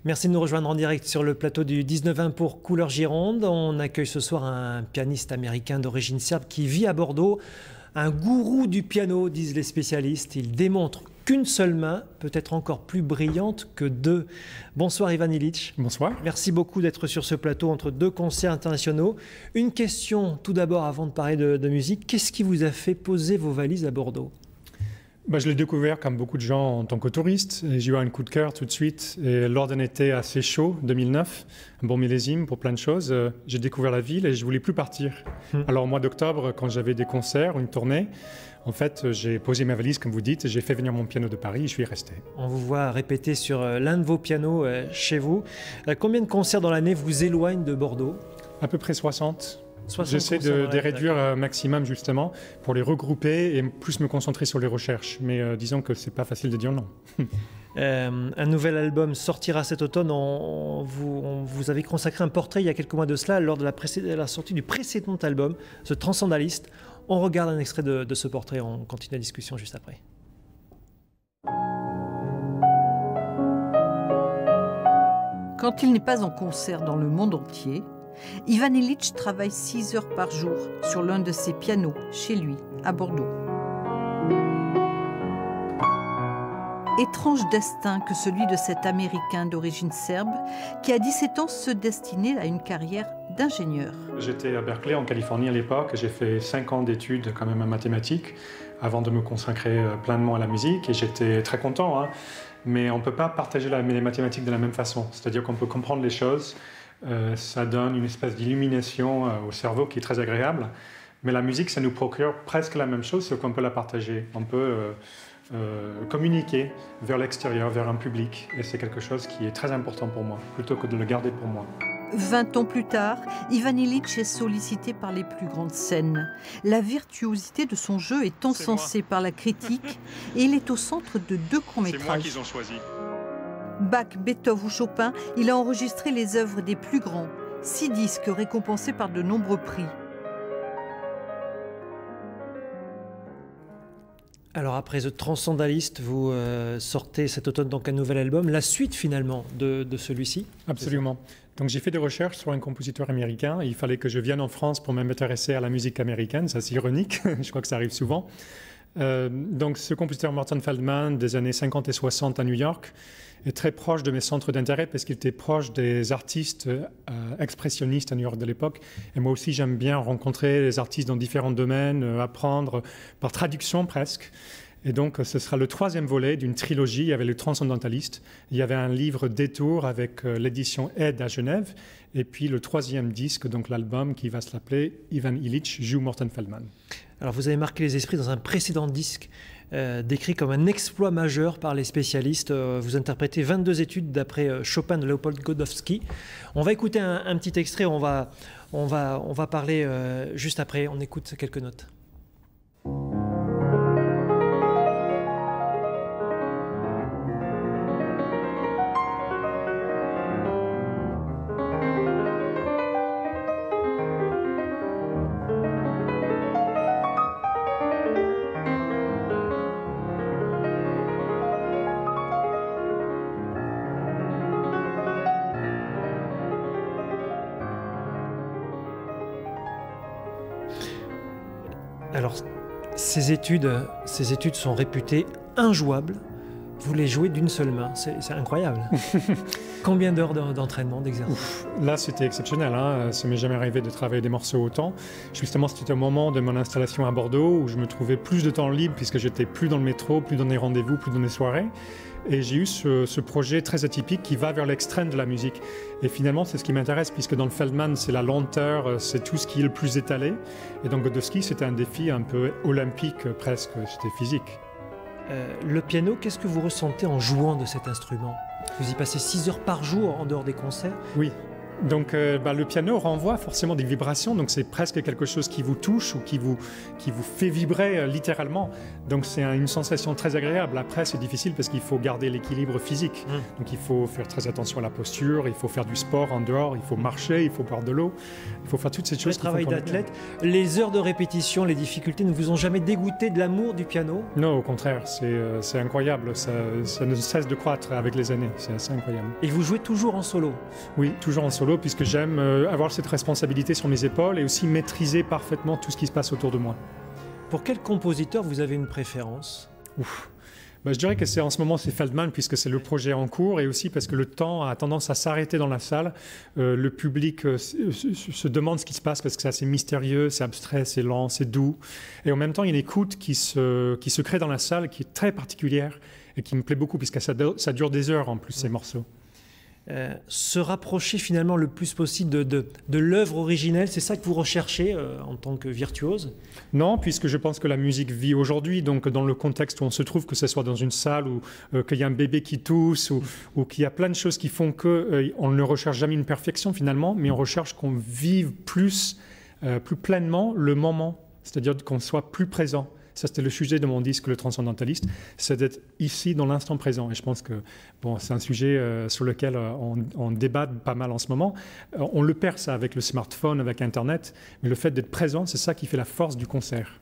Merci de nous rejoindre en direct sur le plateau du 19-20 pour Couleur Gironde. On accueille ce soir un pianiste américain d'origine serbe qui vit à Bordeaux. Un gourou du piano, disent les spécialistes. Il démontre qu'une seule main peut être encore plus brillante que deux. Bonsoir Ivan Ilić. Bonsoir. Merci beaucoup d'être sur ce plateau entre deux concerts internationaux. Une question tout d'abord avant de parler de musique. Qu'est-ce qui vous a fait poser vos valises à Bordeaux ? Je l'ai découvert comme beaucoup de gens en tant que touriste. J'ai eu un coup de cœur tout de suite. Et lors d'un été assez chaud, 2009, un bon millésime pour plein de choses, j'ai découvert la ville et je ne voulais plus partir. Alors au mois d'octobre, quand j'avais des concerts, une tournée, en fait, j'ai posé ma valise, comme vous dites, et j'ai fait venir mon piano de Paris et je suis resté. On vous voit répéter sur l'un de vos pianos chez vous. Combien de concerts dans l'année vous éloignent de Bordeaux ? À peu près 60. 60 J'essaie de réduire un maximum justement pour les regrouper et plus me concentrer sur les recherches. Mais disons que c'est pas facile de dire non. Un nouvel album sortira cet automne. Vous avez consacré un portrait il y a quelques mois de cela lors de la sortie du précédent album, ce Transcendaliste. On regarde un extrait de ce portrait. On continue la discussion juste après. Quand il n'est pas en concert dans le monde entier, Ivan Ilić travaille 6 heures par jour sur l'un de ses pianos, chez lui, à Bordeaux. Étrange destin que celui de cet Américain d'origine serbe qui, à 17 ans, se destinait à une carrière d'ingénieur. J'étais à Berkeley, en Californie à l'époque. J'ai fait 5 ans d'études quand même en mathématiques avant de me consacrer pleinement à la musique. Et j'étais très content, hein. Mais on ne peut pas partager les mathématiques de la même façon. C'est-à-dire qu'on peut comprendre les choses. Ça donne une espèce d'illumination au cerveau qui est très agréable. Mais la musique, ça nous procure presque la même chose, sauf qu'on peut la partager. On peut communiquer vers l'extérieur, vers un public. Et c'est quelque chose qui est très important pour moi, plutôt que de le garder pour moi. 20 ans plus tard, Ivan Ilić est sollicité par les plus grandes scènes. La virtuosité de son jeu est encensée par la critique et il est au centre de 2 courts-métrages. C'est moi qu'ils ont choisi. Bach, Beethoven ou Chopin, il a enregistré les œuvres des plus grands. 6 disques récompensés par de nombreux prix. Alors après The Transcendaliste, vous sortez cet automne donc un nouvel album, la suite finalement de celui-ci. Absolument. Donc j'ai fait des recherches sur un compositeur américain. Il fallait que je vienne en France pour m'intéresser à la musique américaine. Ça, c'est ironique. Je crois que ça arrive souvent. Donc ce compositeur Morton Feldman des années 50 et 60 à New York est très proche de mes centres d'intérêt parce qu'il était proche des artistes expressionnistes à New York de l'époque. Et moi aussi, j'aime bien rencontrer les artistes dans différents domaines, apprendre par traduction presque. Et donc, ce sera le 3e volet d'une trilogie. Il y avait le Transcendentaliste, il y avait un livre Détour avec l'édition Aide à Genève, et puis le 3e disque, donc l'album qui va s'appeler Ivan Ilić joue Morton Feldman. Alors, vous avez marqué les esprits dans un précédent disque décrit comme un exploit majeur par les spécialistes. Vous interprétez 22 études d'après Chopin de Leopold Godowski. On va écouter un petit extrait, on va parler juste après. On écoute quelques notes. Alors, ces études sont réputées injouables. Vous les jouez d'une seule main, c'est incroyable. Combien d'heures d'entraînement, d'exercice ? Là, c'était exceptionnel, hein. Ça ne m'est jamais arrivé de travailler des morceaux autant. Justement, c'était au moment de mon installation à Bordeaux où je me trouvais plus de temps libre puisque j'étais plus dans le métro, plus dans les rendez-vous, plus dans les soirées. Et j'ai eu ce projet très atypique qui va vers l'extrême de la musique. Et finalement, c'est ce qui m'intéresse, puisque dans le Feldman, c'est la lenteur, c'est tout ce qui est le plus étalé. Et dans Godowski, c'était un défi un peu olympique presque, c'était physique. Le piano, qu'est-ce que vous ressentez en jouant de cet instrument ? Vous y passez 6 heures par jour en dehors des concerts ? Oui. Donc le piano renvoie forcément des vibrations, donc c'est presque quelque chose qui vous touche ou qui vous fait vibrer littéralement. Donc c'est une sensation très agréable. Après c'est difficile parce qu'il faut garder l'équilibre physique. Donc il faut faire très attention à la posture, il faut faire du sport en dehors, il faut marcher, il faut boire de l'eau, il faut faire toutes ces choses. Le travail d'athlète, les heures de répétition, les difficultés ne vous ont jamais dégoûté de l'amour du piano? Non, au contraire, c'est incroyable, ça ne cesse de croître avec les années, c'est assez incroyable. Et vous jouez toujours en solo? Oui, toujours en solo, puisque j'aime avoir cette responsabilité sur mes épaules et aussi maîtriser parfaitement tout ce qui se passe autour de moi. Pour quel compositeur vous avez une préférence? Je dirais que en ce moment c'est Feldman, puisque c'est le projet en cours, et aussi parce que le temps a tendance à s'arrêter dans la salle. Le public se demande ce qui se passe parce que c'est assez mystérieux, c'est abstrait, c'est lent, c'est doux. Et en même temps, il y a une écoute qui se crée dans la salle, qui est très particulière et qui me plaît beaucoup, puisque ça dure des heures en plus, ces morceaux. Se rapprocher finalement le plus possible de l'œuvre originelle, c'est ça que vous recherchez en tant que virtuose? Non, puisque je pense que la musique vit aujourd'hui, donc dans le contexte où on se trouve, que ce soit dans une salle ou qu'il y a un bébé qui tousse ou qu'il y a plein de choses qui font qu'on ne recherche jamais une perfection finalement, mais on recherche qu'on vive plus pleinement le moment, c'est-à-dire qu'on soit plus présent. Ça, c'était le sujet de mon disque, Le Transcendentaliste, c'est d'être ici dans l'instant présent. Et je pense que c'est un sujet sur lequel on débat pas mal en ce moment. On le perd, ça, avec le smartphone, avec Internet. Mais le fait d'être présent, c'est ça qui fait la force du concert.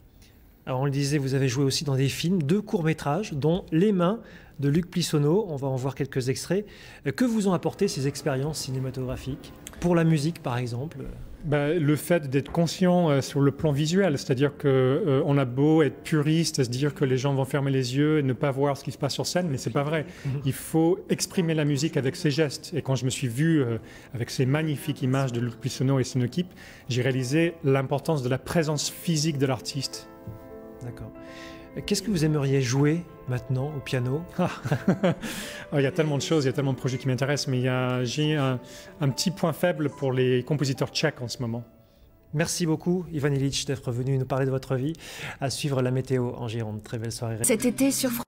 Alors, on le disait, vous avez joué aussi dans des films, 2 courts-métrages, dont Les Mains de Luc Plissoneau. On va en voir quelques extraits. Que vous ont apporté ces expériences cinématographiques? Pour la musique, par exemple? Le fait d'être conscient sur le plan visuel, c'est-à-dire qu'on a beau être puriste, se dire que les gens vont fermer les yeux et ne pas voir ce qui se passe sur scène, mais c'est pas vrai. Il faut exprimer la musique avec ses gestes. Et quand je me suis vu avec ces magnifiques images de Luc Plissoneau et son équipe, j'ai réalisé l'importance de la présence physique de l'artiste. D'accord. Qu'est-ce que vous aimeriez jouer maintenant au piano? Il y a tellement de choses, il y a tellement de projets qui m'intéressent, mais j'ai un petit point faible pour les compositeurs tchèques en ce moment. Merci beaucoup, Ivan Illich, d'être venu nous parler de votre vie. À suivre la météo en Gironde. Très belle soirée. Cet été sur